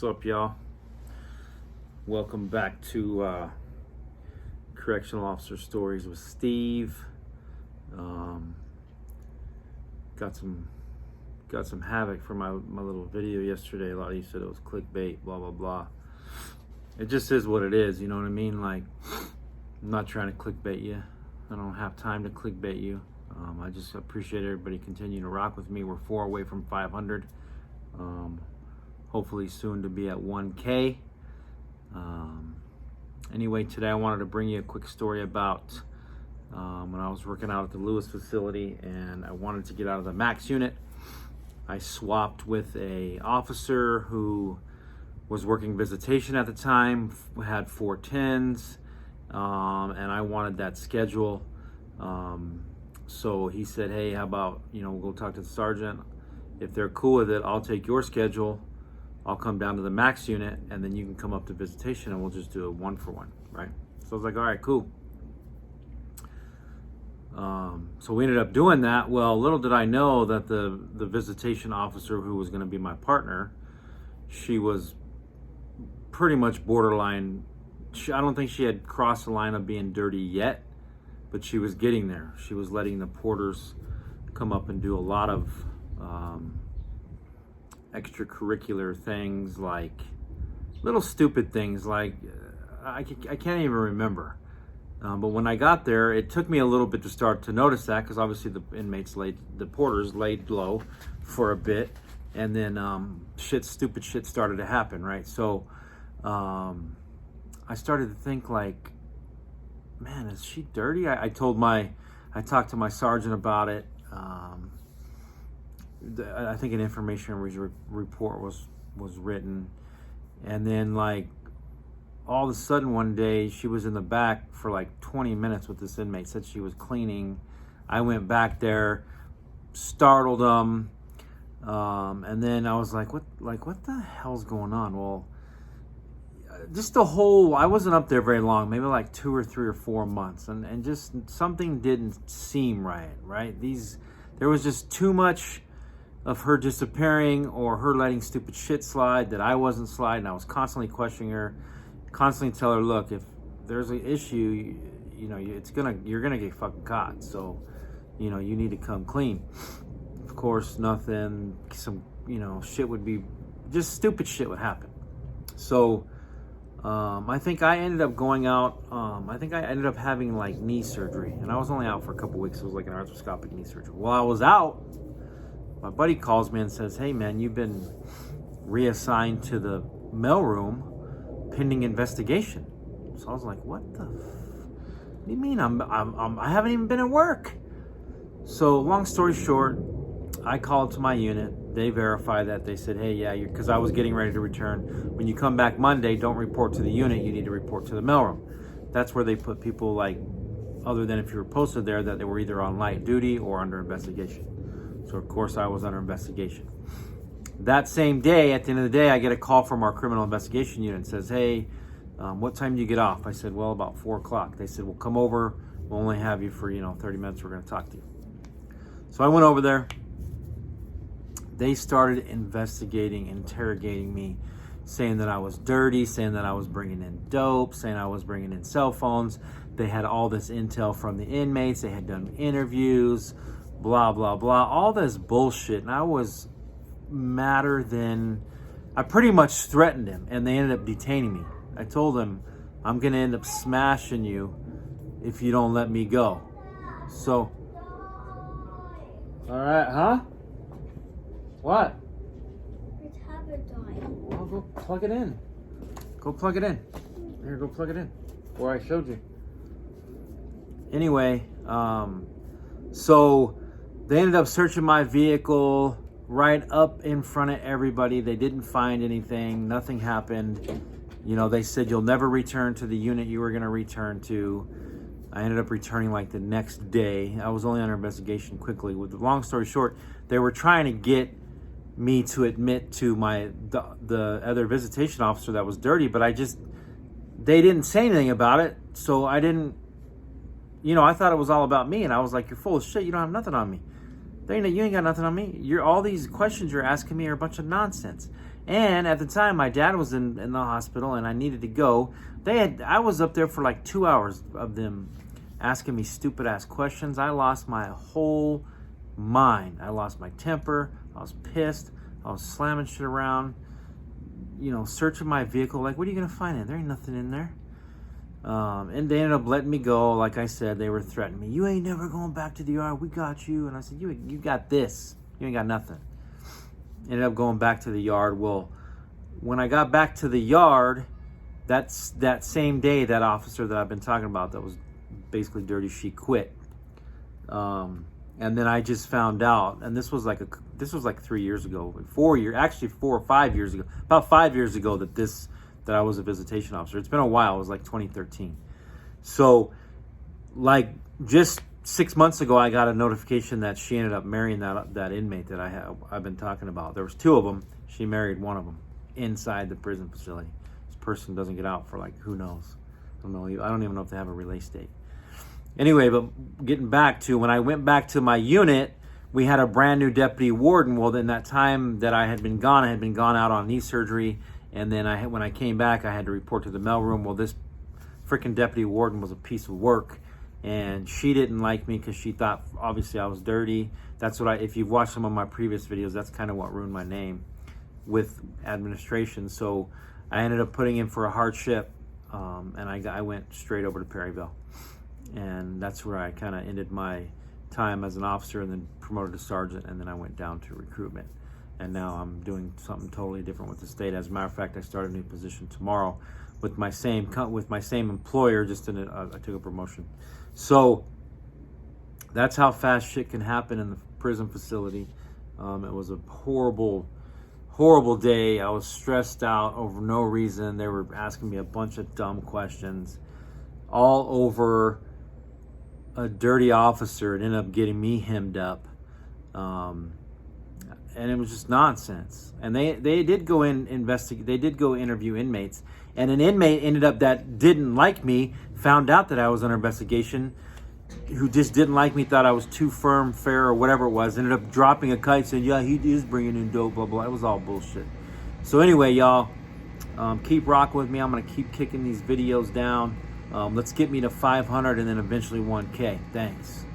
What's up, y'all? Welcome back to Correctional Officer Stories with Steve. Got some havoc for my little video yesterday. A lot of you said it was clickbait, blah blah blah. It just is what it is, you know what I mean? Like, I'm not trying to clickbait you. I don't have time to clickbait you. I just appreciate everybody continuing to rock with me. We're 4 away from 500. Hopefully soon to be at 1K. Anyway, today I wanted to bring you a quick story about when I was working out at the Lewis facility and I wanted to get out of the max unit. I swapped with a officer who was working visitation at the time, had 410s, and I wanted that schedule. So he said, hey, how about, we'll go talk to the sergeant. If they're cool with it, I'll take your schedule. I'll come down to the max unit, and then you can come up to visitation, and we'll just do a 1-for-1, right? So I was like, all right, cool. So we ended up doing that. Well, little did I know that the visitation officer who was going to be my partner, she was pretty much borderline. I don't think she had crossed the line of being dirty yet, but she was getting there. She was letting the porters come up and do a lot of extracurricular things, like little stupid things, like I can't even remember. But when I got there, it took me a little bit to start to notice that, because obviously the porters laid low for a bit, and then stupid shit started to happen, right? So I started to think, like, man, is she dirty? I talked to my sergeant about it. I think an information report was written, and then, like, all of a sudden one day she was in the back for like 20 minutes with this inmate, said she was cleaning. I went back there, startled them, and then I was like, what the hell's going on? Well, just I wasn't up there very long, maybe like 2 or 3 or 4 months, and just something didn't seem right? There was just too much of her disappearing or her letting stupid shit slide that I wasn't sliding. I was constantly questioning her, constantly tell her, look, if there's an issue, you're gonna get fucking caught. So, you need to come clean. Of course, nothing. Some, shit would be, just stupid shit would happen. So, I think I ended up going out. I think I ended up having like knee surgery, and I was only out for a couple weeks. It was like an arthroscopic knee surgery. While I was out, my buddy calls me and says, hey man, you've been reassigned to the mailroom pending investigation. So I was like, what do you mean? I haven't even been at work. So long story short, I called to my unit. They verified that. They said, hey, yeah, because I was getting ready to return. When you come back Monday, don't report to the unit. You need to report to the mailroom. That's where they put people, like, other than if you were posted there, that they were either on light duty or under investigation. So of course I was under investigation. That same day, at the end of the day, I get a call from our criminal investigation unit. It says, hey, what time do you get off? I said, well, about 4 o'clock. They said, well, come over. We'll only have you for, 30 minutes. We're going to talk to you. So I went over there. They started interrogating me, saying that I was dirty, saying that I was bringing in dope, saying I was bringing in cell phones. They had all this intel from the inmates. They had done interviews, blah, blah, blah, all this bullshit. And I was madder than, I pretty much threatened him, and they ended up detaining me. I told him, I'm going to end up smashing you if you don't let me go. So, all right, huh? What? Your tablet died. Well, go plug it in. Go plug it in. Here, go plug it in. Where I showed you. Anyway, so they ended up searching my vehicle right up in front of everybody. They didn't find anything. Nothing happened. They said, you'll never return to the unit you were going to return to. I ended up returning like the next day. I was only under investigation quickly. With the long story short, they were trying to get me to admit to the other visitation officer that was dirty, but they didn't say anything about it. So I didn't, I thought it was all about me, and I was like, you're full of shit. You don't have nothing on me. You ain't got nothing on me. All these questions you're asking me are a bunch of nonsense. And at the time, my dad was in the hospital, and I needed to go. I was up there for like 2 hours of them asking me stupid ass questions. I lost my whole mind. I lost my temper. I was pissed. I was slamming shit around, searching my vehicle. Like, what are you gonna find in there? Ain't nothing in there. And they ended up letting me go. Like I said, they were threatening me. You ain't never going back to the yard. We got you. And I said, you got this. You ain't got nothing. Ended up going back to the yard. Well, when I got back to the yard, that's that same day, that officer that I've been talking about that was basically dirty, she quit. And then I just found out, and this was like 3 years ago, 4 years, actually 4 or 5 years ago, about 5 years ago that I was a visitation officer. It's been a while. It was like 2013. So, like, just 6 months ago, I got a notification that she ended up marrying that inmate that I've been talking about. There was 2 of them. She married one of them inside the prison facility. This person doesn't get out for, like, who knows? I don't know. I don't even know if they have a release date. Anyway, but getting back to when I went back to my unit, we had a brand new deputy warden. Well, in that time that I had been gone out on knee surgery. And then when I came back, I had to report to the mailroom. Well, this freaking deputy warden was a piece of work. And she didn't like me because she thought, obviously, I was dirty. That's what if you've watched some of my previous videos, that's kind of what ruined my name with administration. So I ended up putting in for a hardship. And I went straight over to Perryville. And that's where I kind of ended my time as an officer and then promoted to sergeant. And then I went down to recruitment. And now I'm doing something totally different with the state. As a matter of fact, I start a new position tomorrow with my same employer. I took a promotion. So that's how fast shit can happen in the prison facility. It was a horrible, horrible day. I was stressed out over no reason. They were asking me a bunch of dumb questions, all over a dirty officer. It ended up getting me hemmed up. And it was just nonsense. And they did go investigate. They did go interview inmates. And an inmate ended up that didn't like me, found out that I was under investigation, who just didn't like me, thought I was too firm, fair, or whatever it was, ended up dropping a kite saying, yeah, he is bringing in dope, blah, blah. It was all bullshit. So anyway, y'all, keep rocking with me. I'm going to keep kicking these videos down. Let's get me to 500 and then eventually 1K. Thanks.